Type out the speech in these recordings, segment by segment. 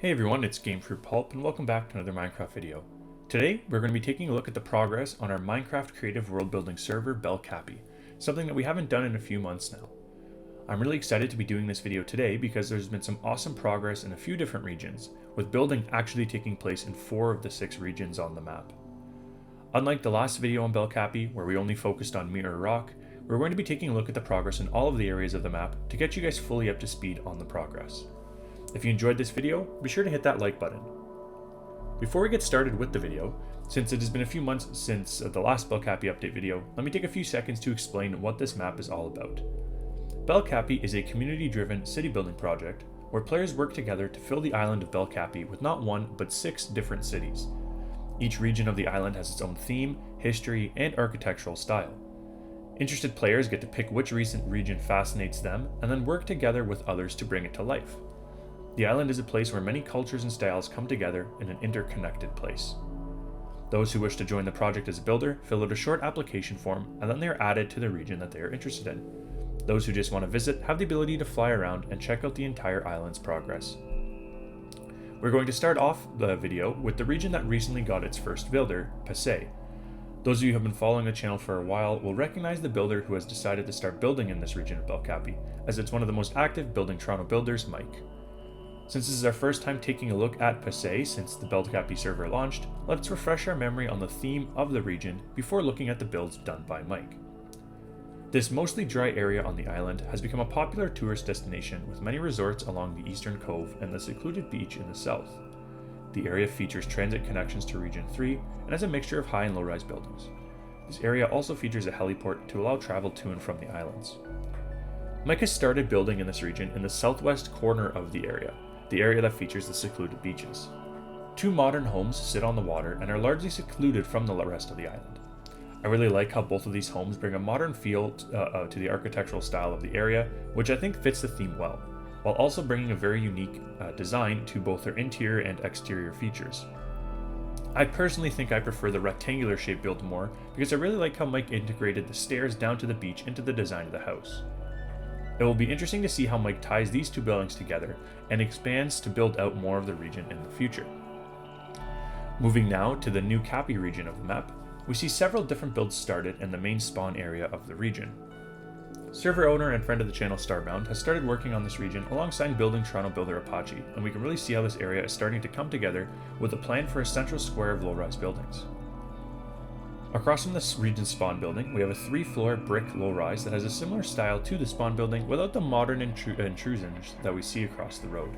Hey everyone, it's Gamefruitpulp and welcome back to another Minecraft video. Today, we're going to be taking a look at the progress on our Minecraft creative world building server, Belle Cappy, something that we haven't done in a few months now. I'm really excited to be doing this video today because there's been some awesome progress in a few different regions, with building actually taking place in 4 of the 6 regions on the map. Unlike the last video on Belle Cappy, where we only focused on Mirror Rock, we're going to be taking a look at the progress in all of the areas of the map to get you guys fully up to speed on the progress. If you enjoyed this video, be sure to hit that like button. Before we get started with the video, since it has been a few months since the last Belle Cappy update video, let me take a few seconds to explain what this map is all about. Belle Cappy is a community-driven city building project where players work together to fill the island of Belle Cappy with not 1, but 6 different cities. Each region of the island has its own theme, history, and architectural style. Interested players get to pick which recent region fascinates them and then work together with others to bring it to life. The island is a place where many cultures and styles come together in an interconnected place. Those who wish to join the project as a builder fill out a short application form and then they are added to the region that they are interested in. Those who just want to visit have the ability to fly around and check out the entire island's progress. We're going to start off the video with the region that recently got its first builder, Pasea. Those of you who have been following the channel for a while will recognize the builder who has decided to start building in this region of Belle Cappy, as it's one of the most active building Toronto builders, Mike. Since this is our first time taking a look at Pasea since the Belle Cappy server launched, let's refresh our memory on the theme of the region before looking at the builds done by Mike. This mostly dry area on the island has become a popular tourist destination with many resorts along the eastern cove and the secluded beach in the south. The area features transit connections to Region 3 and has a mixture of high and low-rise buildings. This area also features a heliport to allow travel to and from the islands. Mike has started building in this region in the southwest corner of the area that features the secluded beaches. 2 modern homes sit on the water and are largely secluded from the rest of the island. I really like how both of these homes bring a modern feel to the architectural style of the area, which I think fits the theme well, while also bringing a very unique design to both their interior and exterior features. I personally think I prefer the rectangular shape build more because I really like how Mike integrated the stairs down to the beach into the design of the house. It will be interesting to see how Mike ties these 2 buildings together and expands to build out more of the region in the future. Moving now to the new Cappy region of the map, we see several different builds started in the main spawn area of the region. Server owner and friend of the channel Starbound has started working on this region alongside building Toronto builder Apache, and we can really see how this area is starting to come together with a plan for a central square of low-rise buildings. Across from this region's spawn building, we have a 3-floor brick low-rise that has a similar style to the spawn building without the modern intrusions that we see across the road.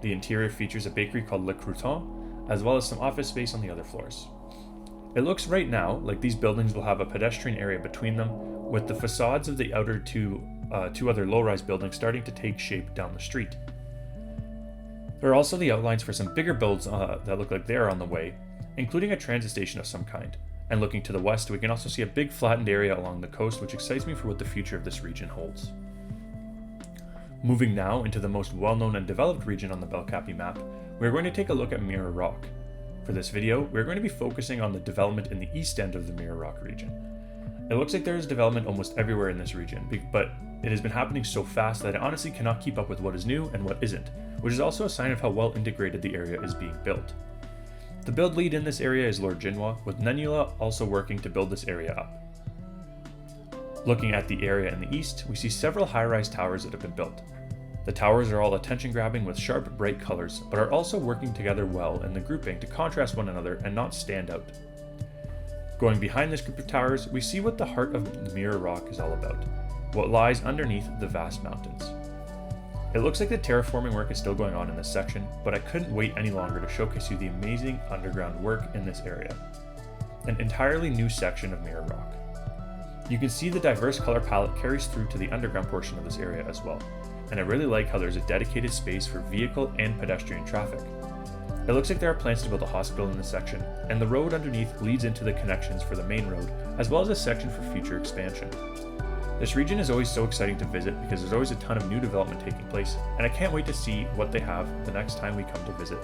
The interior features a bakery called Le Crouton, as well as some office space on the other floors. It looks right now like these buildings will have a pedestrian area between them, with the facades of the outer two other low-rise buildings starting to take shape down the street. There are also the outlines for some bigger builds that look like they are on the way, including a transit station of some kind. And looking to the west, we can also see a big flattened area along the coast, which excites me for what the future of this region holds. Moving now into the most well-known and developed region on the Belle Cappy map, we are going to take a look at Mirror Rock. For this video, we are going to be focusing on the development in the east end of the Mirror Rock region. It looks like there is development almost everywhere in this region, but it has been happening so fast that I honestly cannot keep up with what is new and what isn't, which is also a sign of how well integrated the area is being built. The build lead in this area is Lord Jinwa, with Nenula also working to build this area up. Looking at the area in the east, we see several high-rise towers that have been built. The towers are all attention-grabbing with sharp, bright colors, but are also working together well in the grouping to contrast one another and not stand out. Going behind this group of towers, we see what the heart of the Mirror Rock is all about, what lies underneath the vast mountains. It looks like the terraforming work is still going on in this section, but I couldn't wait any longer to showcase you the amazing underground work in this area. An entirely new section of Mirror Rock. You can see the diverse color palette carries through to the underground portion of this area as well, and I really like how there's a dedicated space for vehicle and pedestrian traffic. It looks like there are plans to build a hospital in this section, and the road underneath leads into the connections for the main road, as well as a section for future expansion. This region is always so exciting to visit because there's always a ton of new development taking place, and I can't wait to see what they have the next time we come to visit.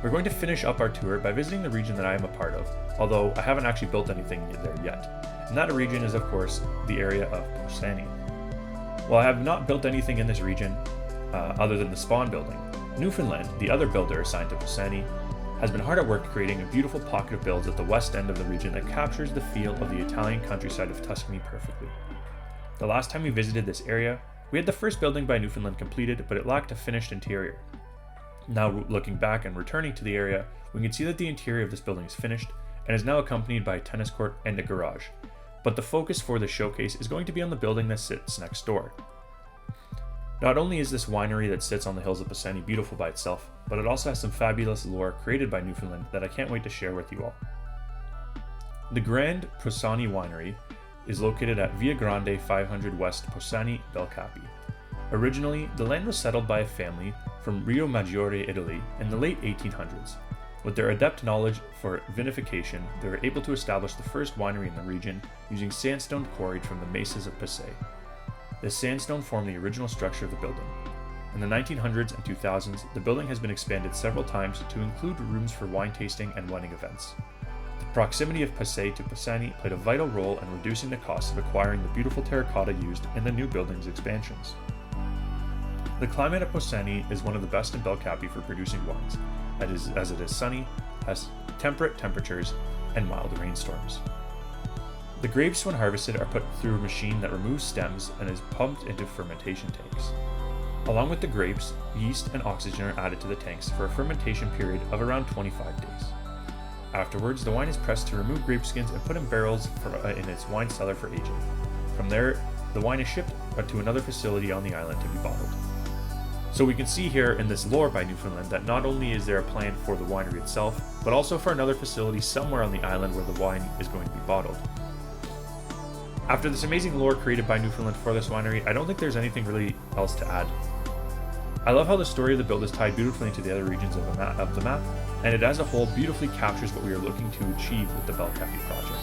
We're going to finish up our tour by visiting the region that I am a part of, although I haven't actually built anything there yet, and that region is of course the area of Posani. While I have not built anything in this region, other than the spawn building. Newfoundland, the other builder assigned to Posani, has been hard at work creating a beautiful pocket of builds at the west end of the region that captures the feel of the Italian countryside of Tuscany perfectly. The last time we visited this area, we had the first building by Newfoundland completed, but it lacked a finished interior. Now looking back and returning to the area, we can see that the interior of this building is finished and is now accompanied by a tennis court and a garage. But the focus for this showcase is going to be on the building that sits next door. Not only is this winery that sits on the hills of Posani beautiful by itself, but it also has some fabulous lore created by Newfoundland that I can't wait to share with you all. The Grand Posani Winery is located at Via Grande 500 West Posani, Belle Cappy. Originally, the land was settled by a family from Rio Maggiore, Italy in the late 1800s. With their adept knowledge for vinification, they were able to establish the first winery in the region using sandstone quarried from the mesas of Pasea. This sandstone formed the original structure of the building. In the 1900s and 2000s, the building has been expanded several times to include rooms for wine tasting and wedding events. The proximity of Pasea to Posani played a vital role in reducing the cost of acquiring the beautiful terracotta used in the new building's expansions. The climate of Posani is one of the best in Belle Cappy for producing wines, as it is sunny, has temperate temperatures, and mild rainstorms. The grapes, when harvested, are put through a machine that removes stems and is pumped into fermentation tanks. Along with the grapes, yeast and oxygen are added to the tanks for a fermentation period of around 25 days. Afterwards, the wine is pressed to remove grape skins and put in barrels in its wine cellar for aging. From there, the wine is shipped to another facility on the island to be bottled. So we can see here in this lore by Newfoundland that not only is there a plan for the winery itself, but also for another facility somewhere on the island where the wine is going to be bottled. After this amazing lore created by Newfoundland for this winery, I don't think there's anything really else to add. I love how the story of the build is tied beautifully into the other regions of the map, and it as a whole beautifully captures what we are looking to achieve with the Belle Cappy project.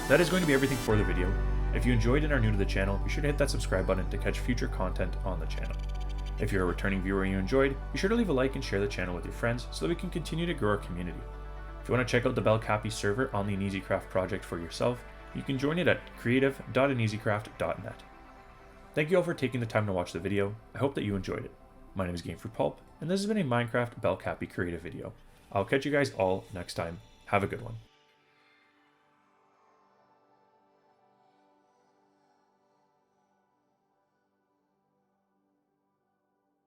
That is going to be everything for the video. If you enjoyed and are new to the channel, be sure to hit that subscribe button to catch future content on the channel. If you're a returning viewer and you enjoyed, be sure to leave a like and share the channel with your friends so that we can continue to grow our community. If you want to check out the Belle Cappy server on the Uneasycraft project for yourself, you can join it at creative.uneasycraft.net. Thank you all for taking the time to watch the video. I hope that you enjoyed it. My name is Gamefruitpulp, and this has been a Minecraft Belle Cappy creative video. I'll catch you guys all next time. Have a good one.